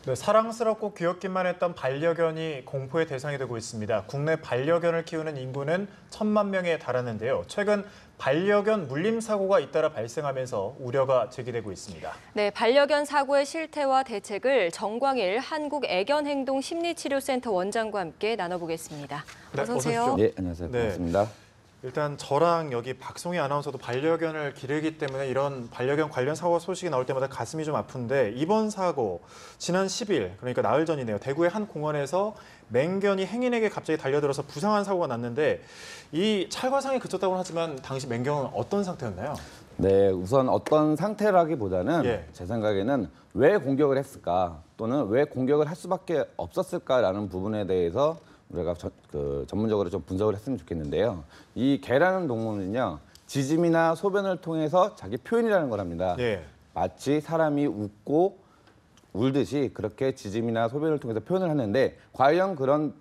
네, 사랑스럽고 귀엽기만 했던 반려견이 공포의 대상이 되고 있습니다. 국내 반려견을 키우는 인구는 1,000만 명에 달하는데요. 최근 반려견 물림 사고가 잇따라 발생하면서 우려가 제기되고 있습니다. 네, 반려견 사고의 실태와 대책을 정광일 한국애견행동심리치료센터 원장과 함께 나눠보겠습니다. 네, 어서 오세요. 네, 안녕하세요. 반갑습니다. 일단 저랑 여기 박송희 아나운서도 반려견을 기르기 때문에 이런 반려견 관련 사고 소식이 나올 때마다 가슴이 좀 아픈데 이번 사고 지난 10일 그러니까 나흘 전이네요. 대구의 한 공원에서 맹견이 행인에게 갑자기 달려들어서 부상한 사고가 났는데 이 찰과상이 그쳤다고는 하지만 당시 맹견은 어떤 상태였나요? 네, 우선 어떤 상태라기보다는 제 생각에는 왜 공격을 했을까 또는 왜 공격을 할 수밖에 없었을까라는 부분에 대해서 우리가 전문적으로 좀 분석을 했으면 좋겠는데요. 이 개라는 동물은요, 짖음이나 소변을 통해서 자기 표현이라는 걸 합니다. 마치 사람이 웃고 울듯이 그렇게 짖음이나 소변을 통해서 표현을 하는데 과연 그런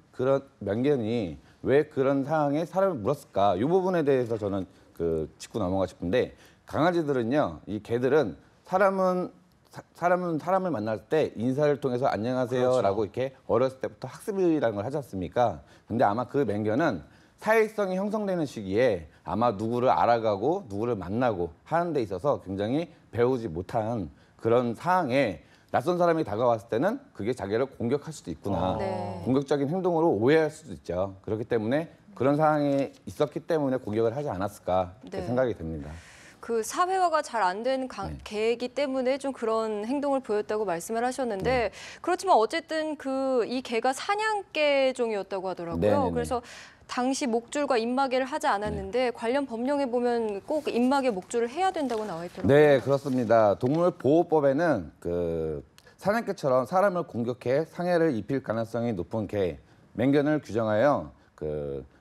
맹견이 왜 그런 상황에 사람을 물었을까? 이 부분에 대해서 저는 짚고 넘어가 싶은데 강아지들은요, 이 개들은 사람은 사람을 만날 때 인사를 통해서 안녕하세요라고 이렇게 어렸을 때부터 학습이라는 걸 하지 않습니까? 근데 아마 그 맹견은 사회성이 형성되는 시기에 아마 누구를 알아가고 누구를 만나고 하는 데 있어서 굉장히 배우지 못한 그런 상황에 낯선 사람이 다가왔을 때는 그게 자기를 공격할 수도 있구나. 공격적인 행동으로 오해할 수도 있죠. 그렇기 때문에 그런 상황이 있었기 때문에 공격을 하지 않았을까 이렇게 생각이 됩니다. 그 사회화가 잘 안 된 개이기 때문에 좀 그런 행동을 보였다고 말씀을 하셨는데 그렇지만 어쨌든 이 개가 사냥개종이었다고 하더라고요. 그래서 당시 목줄과 입마개를 하지 않았는데 관련 법령에 보면 꼭 입마개 목줄을 해야 된다고 나와 있더라고요. 네, 그렇습니다. 동물보호법에는 사냥개처럼 사람을 공격해 상해를 입힐 가능성이 높은 개, 맹견을 규정하여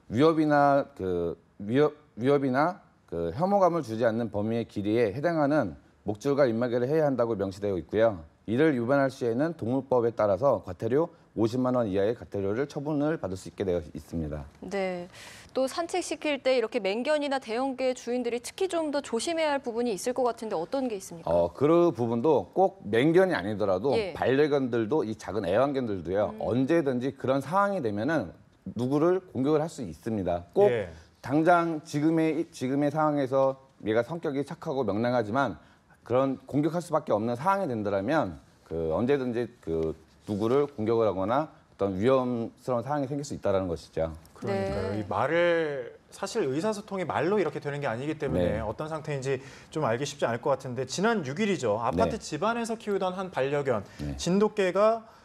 위협이나 혐오감을 주지 않는 범위의 길이에 해당하는 목줄과 입마개를 해야 한다고 명시되어 있고요. 이를 위반할 시에는 동물법에 따라서 과태료 50만 원 이하의 과태료를 처분을 받을 수 있게 되어 있습니다. 네, 또 산책시킬 때 이렇게 맹견이나 대형개 주인들이 특히 좀 더 조심해야 할 부분이 있을 것 같은데 어떤 게 있습니까? 그 부분도 꼭 맹견이 아니더라도 반려견들도 이 작은 애완견들도요. 언제든지 그런 상황이 되면은 누구를 공격을 할 수 있습니다. 꼭 당장 지금의 상황에서 얘가 성격이 착하고 명랑하지만 그런 공격할 수밖에 없는 상황이 된다면 언제든지 누구를 공격을 하거나 어떤 위험스러운 상황이 생길 수 있다는 것이죠. 그러니까요. 이 말을 사실 의사소통이 말로 이렇게 되는 게 아니기 때문에 어떤 상태인지 좀 알기 쉽지 않을 것 같은데 지난 6일이죠. 아파트 집안에서 키우던 한 반려견 진돗개가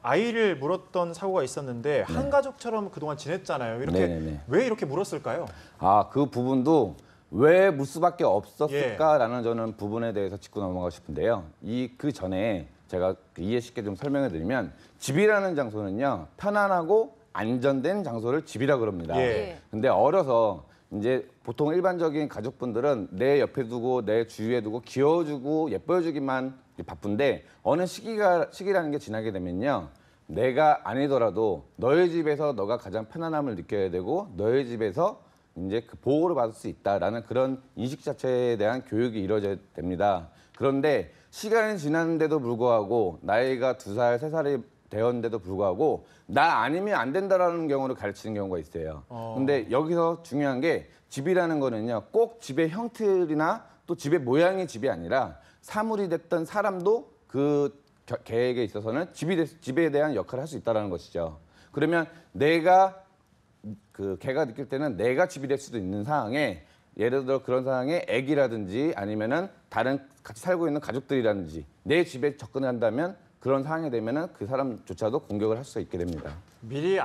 아이를 물었던 사고가 있었는데 한 가족처럼 그동안 지냈잖아요. 왜 이렇게 물었을까요? 그 부분도 왜 물 수밖에 없었을까라는 저는 부분에 대해서 짚고 넘어가고 싶은데요. 그 전에 제가 이해 쉽게 좀 설명해 드리면 집이라는 장소는요. 편안하고 안전된 장소를 집이라 그럽니다. 근데 어려서 이제 보통 일반적인 가족분들은 내 옆에 두고 내 주위에 두고 귀여워주고 예뻐해주기만 바쁜데 어느 시기라는 게 지나게 되면요. 내가 아니더라도 너의 집에서 너가 가장 편안함을 느껴야 되고 너의 집에서 이제 보호를 받을 수 있다라는 그런 인식 자체에 대한 교육이 이루어져야 됩니다. 그런데 시간이 지났는데도 불구하고 나이가 2살, 3살이 되었는데도 불구하고 나 아니면 안 된다라는 경우를 가르치는 경우가 있어요. 근데 여기서 중요한 게 집이라는 거는요. 꼭 집의 형틀이나 또 집의 모양이 집이 아니라 사물이 됐던 사람도 그 개에게 있어서는 집에 대한 역할을 할 수 있다는 것이죠. 그러면 개가 느낄 때는 내가 집이 될 수도 있는 상황에 예를 들어 그런 상황에 애기라든지 아니면은 다른 같이 살고 있는 가족들이라든지 내 집에 접근을 한다면 그런 상황이 되면은 그 사람조차도 공격을 할 수 있게 됩니다. 미리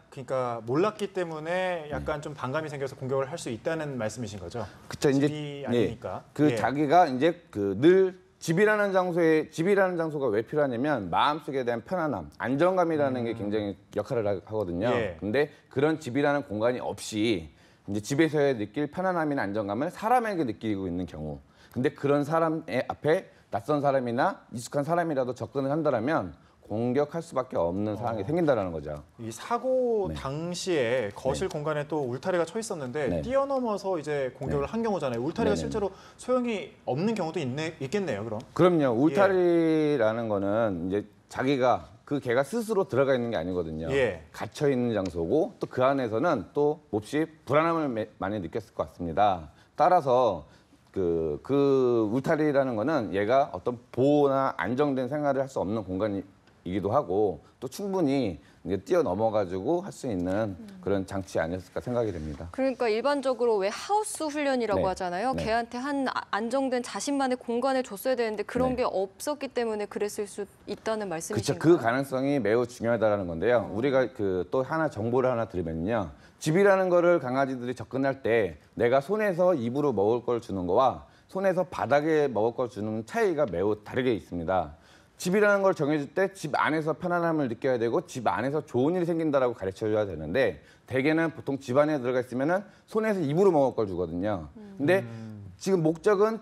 그러니까 몰랐기 때문에 약간 좀 반감이 생겨서 공격을 할 수 있다는 말씀이신 거죠? 그쵸, 집이 아니니까. 자기가 이제 늘 집이라는 장소가 왜 필요하냐면 마음속에 대한 편안함, 안정감이라는 게 굉장히 역할을 하거든요. 근데 그런 집이라는 공간이 없이 이제 집에서의 느낄 편안함이나 안정감을 사람에게 느끼고 있는 경우. 근데 그런 사람의 앞에 낯선 사람이나 익숙한 사람이라도 접근을 한다면 공격할 수밖에 없는 상황이 생긴다는 거죠. 이 사고 네. 당시에 거실 공간에 또 울타리가 쳐 있었는데 네. 뛰어넘어서 이제 공격을 한 경우잖아요. 울타리가 네네네. 실제로 소용이 없는 경우도 있겠네요. 그럼. 그럼요. 울타리라는 거는 이제 자기가 그 개가 스스로 들어가 있는 게 아니거든요. 예. 갇혀 있는 장소고 또 그 안에서는 또 몹시 불안함을 많이 느꼈을 것 같습니다. 따라서 그 울타리라는 거는 얘가 어떤 보호나 안정된 생활을 할 수 없는 공간이기도 하고 또 충분히 이제 뛰어넘어가지고 할 수 있는 그런 장치 아니었을까 생각이 됩니다. 그러니까 일반적으로 왜 하우스 훈련이라고 네. 하잖아요. 네. 개한테 한 안정된 자신만의 공간을 줬어야 되는데 그런 네. 게 없었기 때문에 그랬을 수 있다는 그렇죠. 말씀이신가요? 그 가능성이 매우 중요하다는 건데요. 우리가 또 하나 정보를 하나 드리면요. 집이라는 거를 강아지들이 접근할 때 내가 손에서 입으로 먹을 걸 주는 거와 손에서 바닥에 먹을 걸 주는 차이가 매우 다르게 있습니다. 집이라는 걸 정해줄 때 집 안에서 편안함을 느껴야 되고 집 안에서 좋은 일이 생긴다라고 가르쳐줘야 되는데 대개는 보통 집 안에 들어가 있으면은 손에서 입으로 먹을 걸 주거든요. 근데 지금 목적은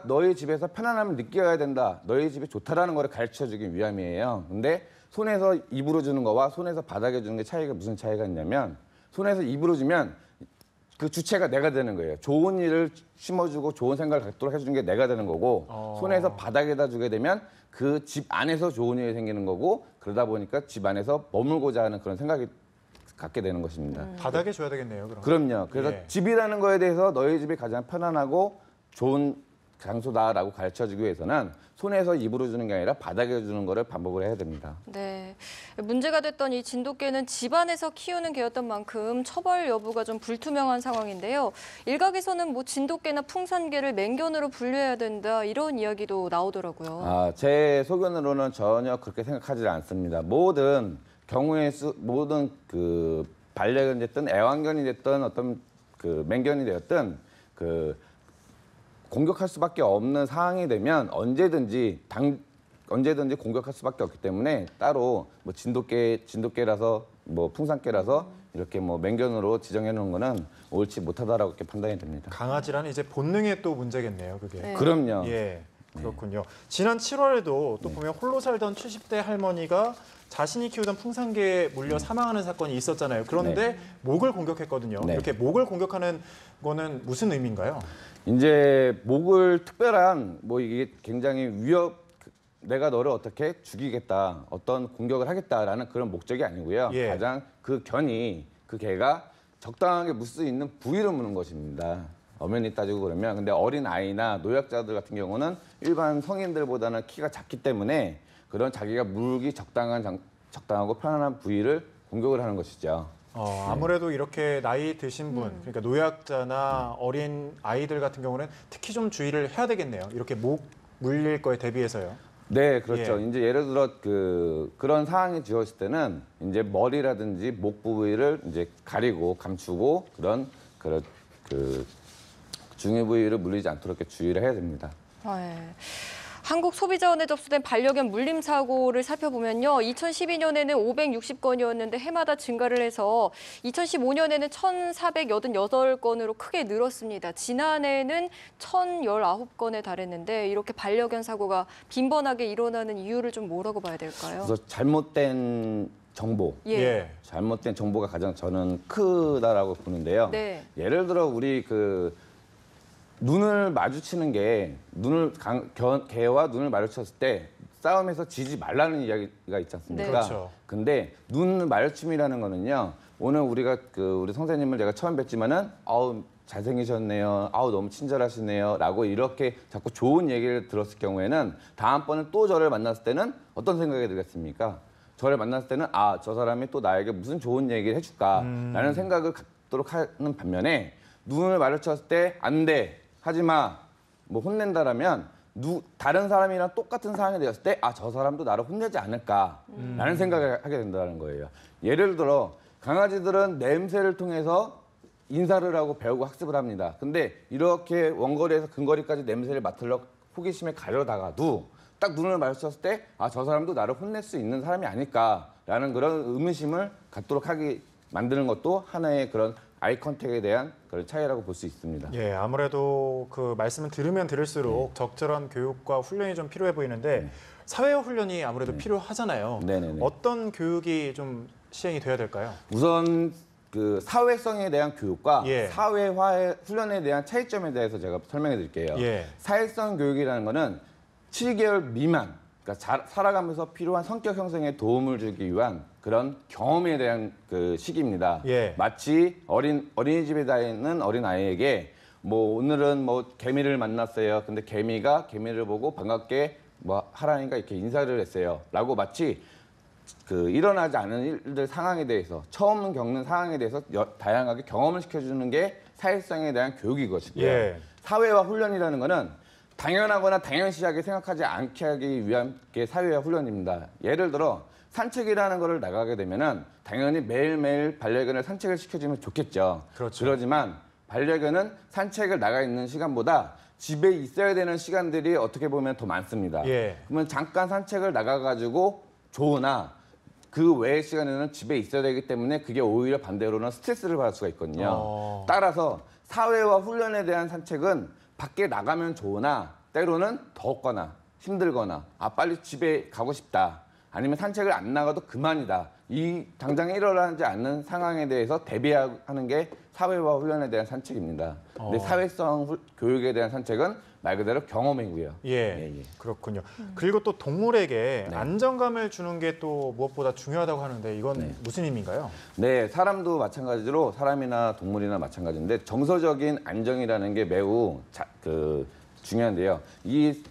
너의 집에서 편안함을 느껴야 된다. 너희 집이 좋다라는 걸 가르쳐주기 위함이에요. 근데 손에서 입으로 주는 거와 손에서 바닥에 주는 게 차이가 무슨 차이가 있냐면 손에서 입으로 주면 그 주체가 내가 되는 거예요. 좋은 일을 심어주고 좋은 생각을 갖도록 해주는 게 내가 되는 거고 손에서 바닥에다 주게 되면 그 집 안에서 좋은 일이 생기는 거고 그러다 보니까 집 안에서 머물고자 하는 그런 생각이 갖게 되는 것입니다. 바닥에 줘야 되겠네요. 그럼. 그럼요. 그래서 예. 집이라는 거에 대해서 너희 집이 가장 편안하고 좋은 장소다라고 가르쳐주기 위해서는 손에서 입으로 주는 게 아니라 바닥에 주는 거를 반복을 해야 됩니다. 네, 문제가 됐던 이 진돗개는 집안에서 키우는 개였던 만큼 처벌 여부가 좀 불투명한 상황인데요. 일각에서는 뭐 진돗개나 풍산개를 맹견으로 분류해야 된다 이런 이야기도 나오더라고요. 제 소견으로는 전혀 그렇게 생각하지 않습니다. 모든 그 반려견이 됐든 애완견이 됐든 어떤 그 맹견이 되었든 공격할 수밖에 없는 상황이 되면 언제든지 공격할 수밖에 없기 때문에 따로 뭐 진돗개라서 뭐 풍산개라서 이렇게 뭐 맹견으로 지정해 놓은 거는 옳지 못하다라고 이렇게 판단이 됩니다. 강아지라는 이제 본능의 또 문제겠네요. 그게. 네. 그럼요. 예. 그렇군요. 지난 7월에도 또 보면 홀로 살던 70대 할머니가 자신이 키우던 풍산개에 물려 사망하는 사건이 있었잖아요. 그런데 목을 공격했거든요. 네. 이렇게 목을 공격하는 거는 무슨 의미인가요? 이제 목을 특별한 뭐 이게 굉장히 내가 너를 어떻게 죽이겠다, 어떤 공격을 하겠다라는 그런 목적이 아니고요. 예. 가장 그 개가 적당하게 물 수 있는 부위를 무는 것입니다. 엄연히 따지고 그러면 근데 어린 아이나 노약자들 같은 경우는 일반 성인들보다는 키가 작기 때문에 그런 자기가 물기 적당하고 편안한 부위를 공격을 하는 것이죠. 아무래도 이렇게 나이 드신 분, 그러니까 노약자나 어린 아이들 같은 경우는 특히 좀 주의를 해야 되겠네요. 이렇게 목 물릴 거에 대비해서요. 네, 그렇죠. 예. 이제 예를 들어 그런 상황이 지었을 때는 이제 머리라든지 목 부위를 이제 가리고 감추고 그런 중요 부위를 물리지 않도록 이렇게 주의를 해야 됩니다. 네. 한국소비자원에 접수된 반려견 물림 사고를 살펴보면요. 2012년에는 560건이었는데 해마다 증가를 해서 2015년에는 1,488건으로 크게 늘었습니다. 지난해에는 1,019건에 달했는데 이렇게 반려견 사고가 빈번하게 일어나는 이유를 좀 뭐라고 봐야 될까요? 그래서 잘못된 정보, 예. 잘못된 정보가 가장 저는 크다라고 보는데요. 네. 예를 들어 우리 눈을 마주치는 게 개와 눈을 마주쳤을 때 싸움에서 지지 말라는 이야기가 있지 않습니까? 네. 그렇죠. 근데 눈 마주침이라는 거는요. 오늘 우리가 우리 선생님을 제가 처음 뵀지만은 아우 잘생기셨네요. 아우 너무 친절하시네요. 라고 이렇게 자꾸 좋은 얘기를 들었을 경우에는 다음번에 또 저를 만났을 때는 어떤 생각이 들겠습니까? 저를 만났을 때는 저 사람이 또 나에게 무슨 좋은 얘기를 해줄까라는 생각을 갖도록 하는 반면에 눈을 마주쳤을 때 안 돼. 하지 마. 뭐 혼낸다라면 다른 사람이랑 똑같은 상황이 되었을 때 저 사람도 나를 혼내지 않을까라는 생각을 하게 된다는 거예요. 예를 들어 강아지들은 냄새를 통해서 인사를 하고 배우고 학습을 합니다. 근데 이렇게 원거리에서 근거리까지 냄새를 맡으려 호기심에 가려다가도 딱 눈을 마주쳤을 때 저 사람도 나를 혼낼 수 있는 사람이 아닐까라는 그런 의문심을 갖도록 만드는 것도 하나의 그런 아이 컨택에 대한 그런 차이라고 볼 수 있습니다. 예, 아무래도 그 말씀을 들으면 들을수록 적절한 교육과 훈련이 좀 필요해 보이는데 사회화 훈련이 아무래도 필요하잖아요. 네네네. 어떤 교육이 좀 시행이 돼야 될까요? 우선 그 사회성에 대한 교육과 예. 사회화 훈련에 대한 차이점에 대해서 제가 설명해 드릴게요. 예. 사회성 교육이라는 거는 7개월 미만, 그러니까 살아가면서 필요한 성격 형성에 도움을 주기 위한 그런 경험에 대한 그 시기입니다. 예. 마치 어린이집에 다니는 어린아이에게 뭐 오늘은 뭐 개미를 만났어요. 근데 개미가 개미를 보고 반갑게 뭐 하라니까 이렇게 인사를 했어요. 라고 마치 그 일어나지 않은 일들 상황에 대해서 처음 겪는 상황에 대해서 다양하게 경험을 시켜주는 게 사회성에 대한 교육이거든요. 예. 사회화 훈련이라는 거는 당연하거나 당연시하게 생각하지 않게 하기 위한 게 사회화 훈련입니다. 예를 들어 산책이라는 거를 나가게 되면은 당연히 매일매일 반려견을 산책을 시켜주면 좋겠죠. 그렇죠. 그렇지만 반려견은 산책을 나가 있는 시간보다 집에 있어야 되는 시간들이 어떻게 보면 더 많습니다. 예. 그러면 잠깐 산책을 나가가지고 좋으나 그 외의 시간에는 집에 있어야 되기 때문에 그게 오히려 반대로는 스트레스를 받을 수가 있거든요. 따라서 사회화 훈련에 대한 산책은 밖에 나가면 좋으나 때로는 덥거나 힘들거나 빨리 집에 가고 싶다. 아니면 산책을 안 나가도 그만이다. 이 당장 일어나지 않는 상황에 대해서 대비하는 게 사회화 훈련에 대한 산책입니다. 근데 사회성 교육에 대한 산책은 말 그대로 경험이고요. 예, 그렇군요. 그리고 또 동물에게 네. 안정감을 주는 게 또 무엇보다 중요하다고 하는데 이건 무슨 의미인가요? 네, 사람도 마찬가지로 사람이나 동물이나 마찬가지인데 정서적인 안정이라는 게 매우 중요한데요. 이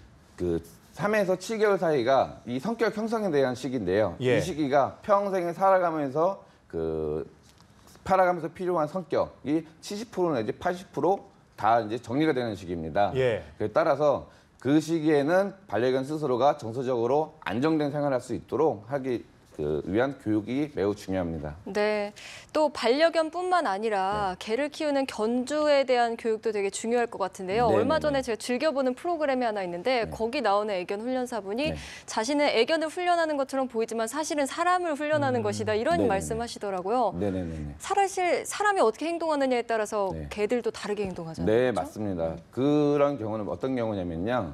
3에서 7개월 사이가 이 성격 형성에 대한 시기인데요. 예. 이 시기가 평생에 살아가면서 필요한 성격이 70% 내지 80% 이제 정리가 되는 시기입니다. 예. 따라서 그 시기에는 반려견 스스로가 정서적으로 안정된 생활을 할 수 있도록 하기 위한 교육이 매우 중요합니다. 네, 또 반려견뿐만 아니라 개를 키우는 견주에 대한 교육도 되게 중요할 것 같은데요. 네네네. 얼마 전에 제가 즐겨보는 프로그램이 하나 있는데 거기 나오는 애견 훈련사분이 자신의 애견을 훈련하는 것처럼 보이지만 사실은 사람을 훈련하는 것이다 이런 네네네. 말씀하시더라고요. 네네네. 사실 사람이 어떻게 행동하느냐에 따라서 네. 개들도 다르게 행동하잖아요. 네, 그렇죠? 맞습니다. 그런 경우는 어떤 경우냐면요.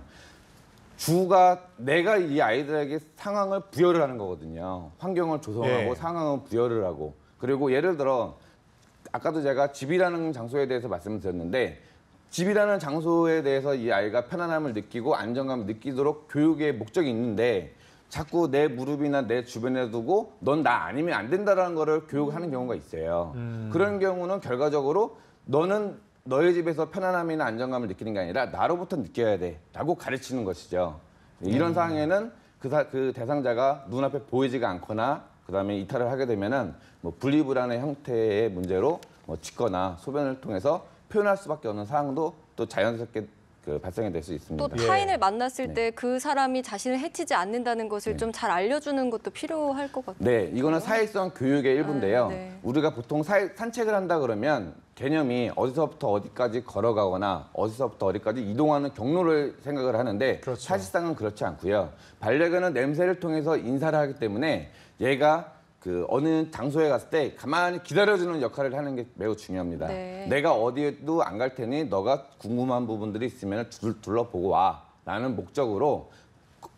주가 내가 이 아이들에게 상황을 부여를 하는 거거든요. 환경을 조성하고 예. 상황을 부여를 하고. 그리고 예를 들어 아까도 제가 집이라는 장소에 대해서 말씀드렸는데 집이라는 장소에 대해서 이 아이가 편안함을 느끼고 안정감을 느끼도록 교육의 목적이 있는데 자꾸 내 무릎이나 내 주변에 두고 넌 나 아니면 안 된다라는 거를 교육하는 경우가 있어요. 그런 경우는 결과적으로 너는 너의 집에서 편안함이나 안정감을 느끼는 게 아니라 나로부터 느껴야 돼라고 가르치는 것이죠. 이런 상황에는 그 대상자가 눈앞에 보이지가 않거나 그다음에 이탈을 하게 되면은 뭐 분리불안의 형태의 문제로 뭐 짖거나 소변을 통해서 표현할 수밖에 없는 상황도 또 자연스럽게 발생이 될 수 있습니다. 또 타인을 만났을 때 그 사람이 자신을 해치지 않는다는 것을 네. 좀 잘 알려주는 것도 필요할 것 같아요. 네, 이거는 사회성 교육의 일부인데요. 네. 우리가 보통 산책을 한다 그러면 개념이 어디서부터 어디까지 걸어가거나 어디서부터 어디까지 이동하는 경로를 생각을 하는데 그렇죠. 사실상은 그렇지 않고요. 반려견은 냄새를 통해서 인사를 하기 때문에 얘가 어느 장소에 갔을 때 가만히 기다려주는 역할을 하는 게 매우 중요합니다. 네. 내가 어디에도 안 갈 테니 너가 궁금한 부분들이 있으면 둘러보고 와 라는 목적으로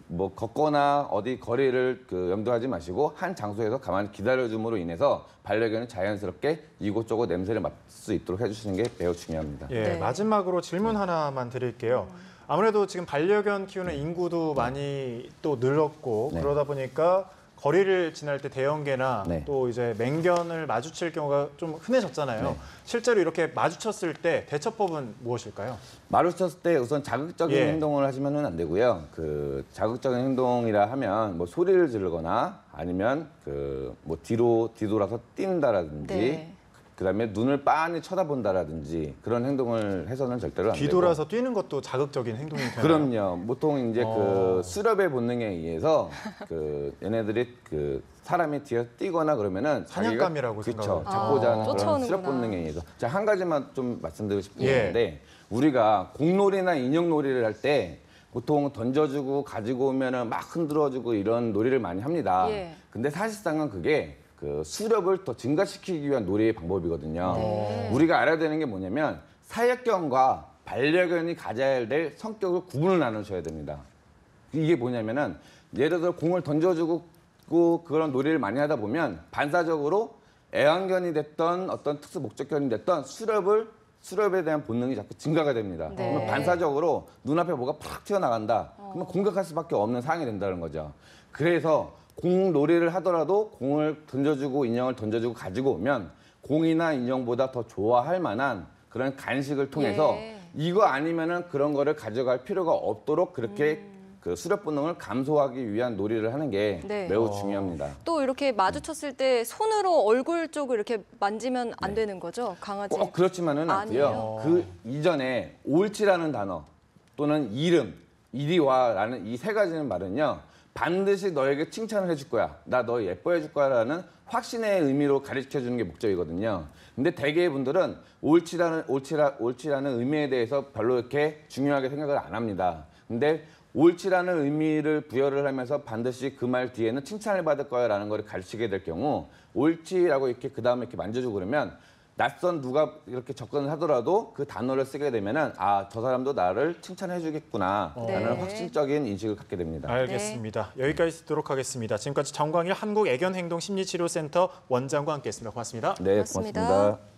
뭐 걷거나 어디 거리를 염두하지 마시고 한 장소에서 가만히 기다려줌으로 인해서 반려견은 자연스럽게 이곳저곳 냄새를 맡을 수 있도록 해주시는 게 매우 중요합니다. 예, 네. 마지막으로 질문 하나만 드릴게요. 아무래도 지금 반려견 키우는 인구도 많이 또 늘었고 네. 그러다 보니까 거리를 지날 때 대형개나 네. 또 이제 맹견을 마주칠 경우가 좀 흔해졌잖아요. 네. 실제로 이렇게 마주쳤을 때 대처법은 무엇일까요? 마주쳤을 때 우선 자극적인 예. 행동을 하시면은 안 되고요. 자극적인 행동이라 하면 뭐 소리를 지르거나 아니면 뭐 뒤돌아서 뛴다라든지 네. 그다음에 눈을 빤히 쳐다본다라든지 그런 행동을 해서는 절대로 안 되고. 뒤돌아서 뛰는 것도 자극적인 행동이 되나요? 그럼요. 보통 이제 어. 수렵의 본능에 의해서 얘네들이 사람이 뒤에서 뛰거나 그러면은 사냥감이라고 그렇죠. 생각을 잡고자 하는 그런 쫓아오는구나. 수렵 본능에 의해서. 자, 한 가지만 좀 말씀드리고 싶은 게 예. 있는데 우리가 공놀이나 인형놀이를 할 때 보통 던져주고 가지고 오면은 막 흔들어주고 이런 놀이를 많이 합니다. 예. 근데 사실상은 그게 수렵을 더 증가시키기 위한 놀이의 방법이거든요. 네. 우리가 알아야 되는 게 뭐냐면 사육견과 반려견이 가져야 될 성격을 구분을 나누셔야 됩니다. 이게 뭐냐면은 예를 들어 공을 던져주고 그런 놀이를 많이 하다 보면 반사적으로 애완견이 됐던 어떤 특수 목적견이 됐던 수렵에 대한 본능이 자꾸 증가가 됩니다. 네. 그러면 반사적으로 눈앞에 뭐가 팍 튀어나간다. 그러면 공격할 수밖에 없는 상황이 된다는 거죠. 그래서 공 놀이를 하더라도 공을 던져주고 인형을 던져주고 가지고 오면 공이나 인형보다 더 좋아할 만한 그런 간식을 통해서 예. 이거 아니면은 그런 거를 가져갈 필요가 없도록 그렇게 그 수렵 본능을 감소하기 위한 놀이를 하는 게 네. 매우 중요합니다. 또 이렇게 마주쳤을 때 손으로 얼굴 쪽을 이렇게 만지면 안 되는 거죠, 강아지? 꼭 그렇지만은 않고요. 아니에요? 그 이전에 옳지라는 단어 또는 이름, 이리 와라는 이 세 가지는 말은요. 반드시 너에게 칭찬을 해줄 거야. 나 너 예뻐해 줄 거야라는 확신의 의미로 가르쳐 주는 게 목적이거든요. 근데 대개의 분들은 옳지라는 의미에 대해서 별로 이렇게 중요하게 생각을 안 합니다. 근데 옳지라는 의미를 부여를 하면서 반드시 그 말 뒤에는 칭찬을 받을 거야라는 걸 가르치게 될 경우 옳지라고 이렇게 그 다음에 이렇게 만져주고 그러면 낯선 누가 이렇게 접근을 하더라도 그 단어를 쓰게 되면은 아, 저 사람도 나를 칭찬해 주겠구나라는 네. 확신적인 인식을 갖게 됩니다. 알겠습니다. 여기까지 듣도록 하겠습니다. 지금까지 정광일 한국애견행동심리치료센터 원장과 함께했습니다. 고맙습니다. 네, 고맙습니다. 고맙습니다.